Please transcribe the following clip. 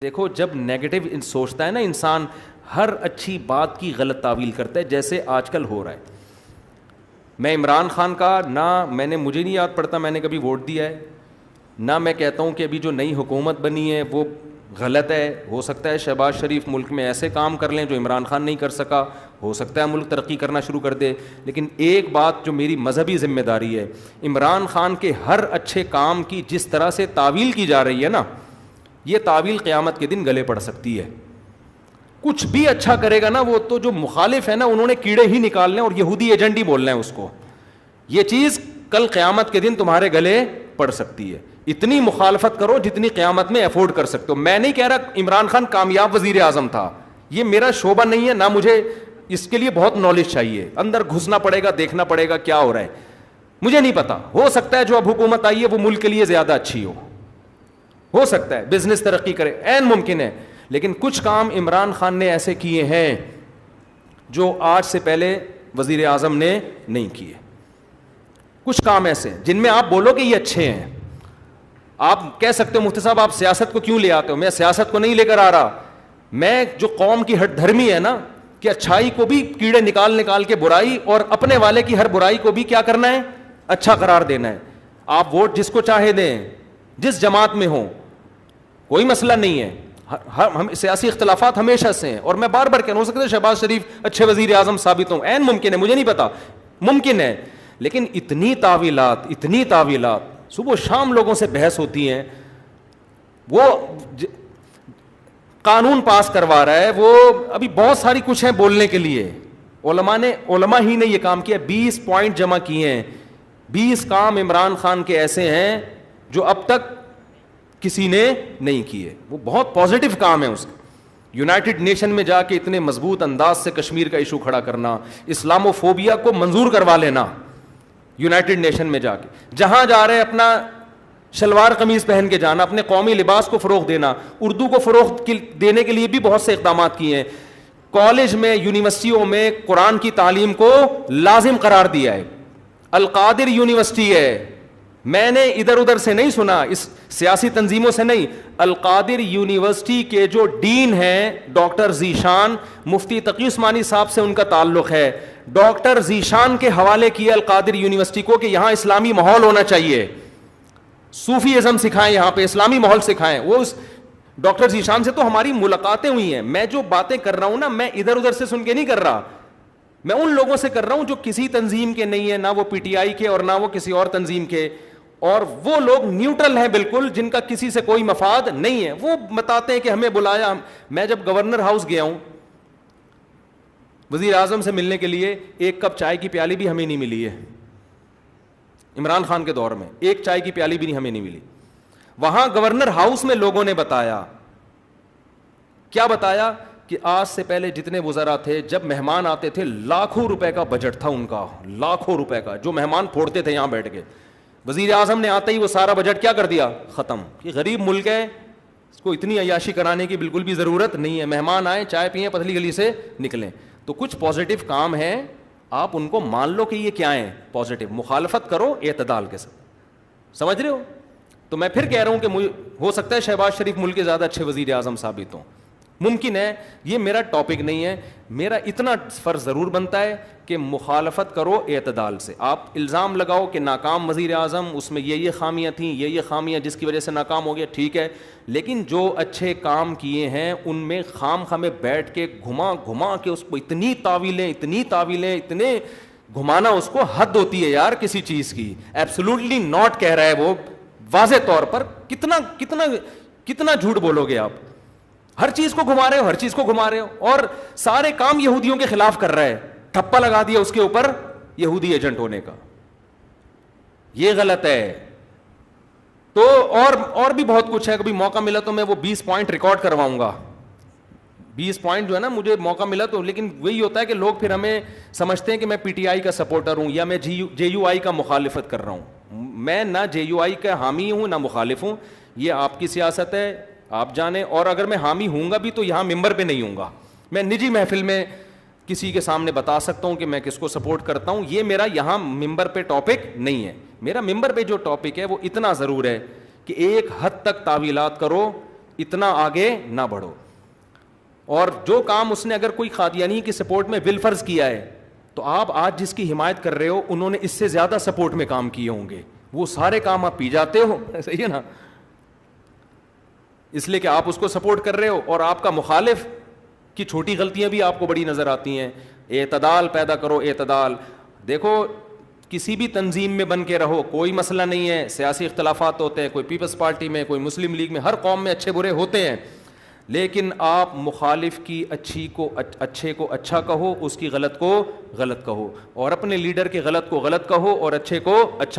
دیکھو جب نیگیٹو سوچتا ہے نا انسان, ہر اچھی بات کی غلط تعویل کرتا ہے, جیسے آج کل ہو رہا ہے. میں عمران خان کا مجھے نہیں یاد پڑتا میں نے کبھی ووٹ دیا ہے, نہ میں کہتا ہوں کہ ابھی جو نئی حکومت بنی ہے وہ غلط ہے. ہو سکتا ہے شہباز شریف ملک میں ایسے کام کر لیں جو عمران خان نہیں کر سکا, ہو سکتا ہے ملک ترقی کرنا شروع کر دے. لیکن ایک بات جو میری مذہبی ذمہ داری ہے, عمران خان کے ہر اچھے کام کی جس طرح سے تعویل کی جا رہی ہے نا, یہ تعویل قیامت کے دن گلے پڑ سکتی ہے. کچھ بھی اچھا کرے گا نا, وہ تو جو مخالف ہے نا انہوں نے کیڑے ہی نکالنے اور یہودی ایجنٹ ہی بولنا ہے اس کو. یہ چیز کل قیامت کے دن تمہارے گلے پڑ سکتی ہے. اتنی مخالفت کرو جتنی قیامت میں افورڈ کر سکتے ہو. میں نہیں کہہ رہا عمران خان کامیاب وزیر اعظم تھا, یہ میرا شعبہ نہیں ہے, نہ مجھے اس کے لیے بہت نالج چاہیے, اندر گھسنا پڑے گا, دیکھنا پڑے گا کیا ہو رہا ہے, مجھے نہیں پتا. ہو سکتا ہے جو اب حکومت آئی ہے وہ ملک کے لیے زیادہ اچھی ہو سکتا ہے بزنس ترقی کرے, عین ممکن ہے. لیکن کچھ کام عمران خان نے ایسے کیے ہیں جو آج سے پہلے وزیر اعظم نے نہیں کیے. کچھ کام ایسے جن میں آپ بولو کہ یہ اچھے ہیں. آپ کہہ سکتے ہو مفتی صاحب آپ سیاست کو کیوں لے آتے ہو, میں سیاست کو نہیں لے کر آ رہا. میں جو قوم کی ہٹ دھرمی ہے نا, کہ اچھائی کو بھی کیڑے نکال کے برائی, اور اپنے والے کی ہر برائی کو بھی کیا کرنا ہے, اچھا قرار دینا ہے. آپ ووٹ جس کو چاہے دیں, جس جماعت میں ہوں, کوئی مسئلہ نہیں ہے. ہم سیاسی اختلافات ہمیشہ سے ہیں, اور میں بار بار کہنا, ہو سکتا ہے شہباز شریف اچھے وزیر اعظم ثابت ہوں, عین ممکن ہے, مجھے نہیں پتا, ممکن ہے. لیکن اتنی تعویلات صبح و شام لوگوں سے بحث ہوتی ہیں. وہ قانون پاس کروا رہا ہے, وہ ابھی بہت ساری کچھ ہیں بولنے کے لیے. علماء ہی نے یہ کام کیا, 20 پوائنٹ جمع کیے ہیں. 20 کام عمران خان کے ایسے ہیں جو اب تک کسی نے نہیں کیے. وہ بہت پازیٹیو کام ہے اس کا. یونائٹڈ نیشن میں جا کے اتنے مضبوط انداز سے کشمیر کا ایشو کھڑا کرنا, اسلامو فوبیا کو منظور کروا لینا یونائٹڈ نیشن میں جا کے, جہاں جا رہے اپنا شلوار قمیض پہن کے جانا, اپنے قومی لباس کو فروغ دینا, اردو کو فروغ دینے کے لیے بھی بہت سے اقدامات کیے ہیں. کالج میں یونیورسٹیوں میں قرآن کی تعلیم کو لازم قرار دیا ہے. القادر یونیورسٹی ہے, میں نے ادھر ادھر سے نہیں سنا, اس سیاسی تنظیموں سے نہیں. القادر یونیورسٹی کے جو ڈین ہیں ڈاکٹر ذیشان, مفتی تقی عثمانی صاحب سے ان کا تعلق ہے. ڈاکٹر ذیشان کے حوالے کیا القادر یونیورسٹی کو کہ یہاں اسلامی ماحول ہونا چاہیے, صوفی ازم سکھائیں, یہاں پہ اسلامی ماحول سکھائیں. وہ اس ڈاکٹر ذیشان سے تو ہماری ملاقاتیں ہوئی ہیں. میں جو باتیں کر رہا ہوں نا, میں ادھر ادھر سے سن کے نہیں کر رہا, میں ان لوگوں سے کر رہا ہوں جو کسی تنظیم کے نہیں ہیں, نہ وہ پی ٹی آئی کے اور نہ وہ کسی اور تنظیم کے, اور وہ لوگ نیوٹرل ہیں بالکل, جن کا کسی سے کوئی مفاد نہیں ہے. وہ بتاتے ہیں کہ ہمیں بلایا. میں جب گورنر ہاؤس گیا ہوں وزیر اعظم سے ملنے کے لیے, ایک کپ چائے کی پیالی بھی ہمیں نہیں ملی ہے. عمران خان کے دور میں ایک چائے کی پیالی بھی ہمیں نہیں ملی. وہاں گورنر ہاؤس میں لوگوں نے بتایا, کیا بتایا, کہ آج سے پہلے جتنے وزراء تھے جب مہمان آتے تھے لاکھوں روپے کا بجٹ تھا ان کا, لاکھوں روپے کا, جو مہمان پھوڑتے تھے یہاں بیٹھ کے. وزیر اعظم نے آتے ہی وہ سارا بجٹ کیا کر دیا, ختم. کہ غریب ملک ہے, اس کو اتنی عیاشی کرانے کی بالکل بھی ضرورت نہیں ہے, مہمان آئیں چائے پئیں پتلی گلی سے نکلیں. تو کچھ پازیٹیو کام ہیں, آپ ان کو مان لو کہ یہ کیا ہیں پازیٹیو. مخالفت کرو اعتدال کے ساتھ, سمجھ رہے ہو. تو میں پھر کہہ رہا ہوں کہ ہو سکتا ہے شہباز شریف ملک کے زیادہ اچھے وزیر اعظم ثابت ہوں, ممکن ہے. یہ میرا ٹاپک نہیں ہے. میرا اتنا فرض ضرور بنتا ہے کہ مخالفت کرو اعتدال سے. آپ الزام لگاؤ کہ ناکام وزیر اعظم, اس میں یہ خامیاں تھیں, یہ خامیاں جس کی وجہ سے ناکام ہو گیا, ٹھیک ہے. لیکن جو اچھے کام کیے ہیں ان میں خام خامے بیٹھ کے گھما کے اس کو اتنی تعویلیں اتنے گھمانا, اس کو حد ہوتی ہے یار کسی چیز کی. ایبسولوٹلی ناٹ کہہ رہا ہے وہ واضح طور پر. کتنا جھوٹ بولو گے آپ. ہر چیز کو گھما رہے ہو, اور سارے کام یہودیوں کے خلاف کر رہا ہے. ٹھپا لگا دیا اس کے اوپر یہودی ایجنٹ ہونے کا, یہ غلط ہے. تو اور بھی بہت کچھ ہے. کبھی موقع ملا تو میں وہ 20 پوائنٹ ریکارڈ کرواؤں گا. 20 پوائنٹ جو ہے نا, مجھے موقع ملا تو. لیکن وہی ہوتا ہے کہ لوگ پھر ہمیں سمجھتے ہیں کہ میں پی ٹی آئی کا سپورٹر ہوں یا میں جے یو آئی کا مخالفت کر رہا ہوں. میں نہ جے یو آئی کا حامی ہوں نہ مخالف ہوں. یہ آپ کی سیاست ہے, آپ جانیں. اور اگر میں حامی ہوں گا بھی تو یہاں ممبر پہ نہیں ہوں گا. میں نجی محفل میں کسی کے سامنے بتا سکتا ہوں کہ میں کس کو سپورٹ کرتا ہوں. یہ میرا یہاں ممبر پہ ٹاپک نہیں ہے. میرا ممبر پہ جو ٹاپک ہے وہ اتنا ضرور ہے کہ ایک حد تک تعویلات کرو, اتنا آگے نہ بڑھو. اور جو کام اس نے اگر کوئی قادیانی کی سپورٹ میں بالفرض کیا ہے تو آپ آج جس کی حمایت کر رہے ہو انہوں نے اس سے زیادہ سپورٹ میں کام کیے ہوں گے, وہ سارے کام آپ پی جاتے ہو, صحیح ہے نا, اس لیے کہ آپ اس کو سپورٹ کر رہے ہو اور آپ کا مخالف کی چھوٹی غلطیاں بھی آپ کو بڑی نظر آتی ہیں. اعتدال پیدا کرو, اعتدال. دیکھو کسی بھی تنظیم میں بن کے رہو, کوئی مسئلہ نہیں ہے, سیاسی اختلافات ہوتے ہیں, کوئی پیپلز پارٹی میں, کوئی مسلم لیگ میں, ہر قوم میں اچھے برے ہوتے ہیں, لیکن آپ مخالف کی اچھے کو اچھا کہو, اس کی غلط کو غلط کہو, اور اپنے لیڈر کے غلط کو غلط کہو اور اچھے کو اچھا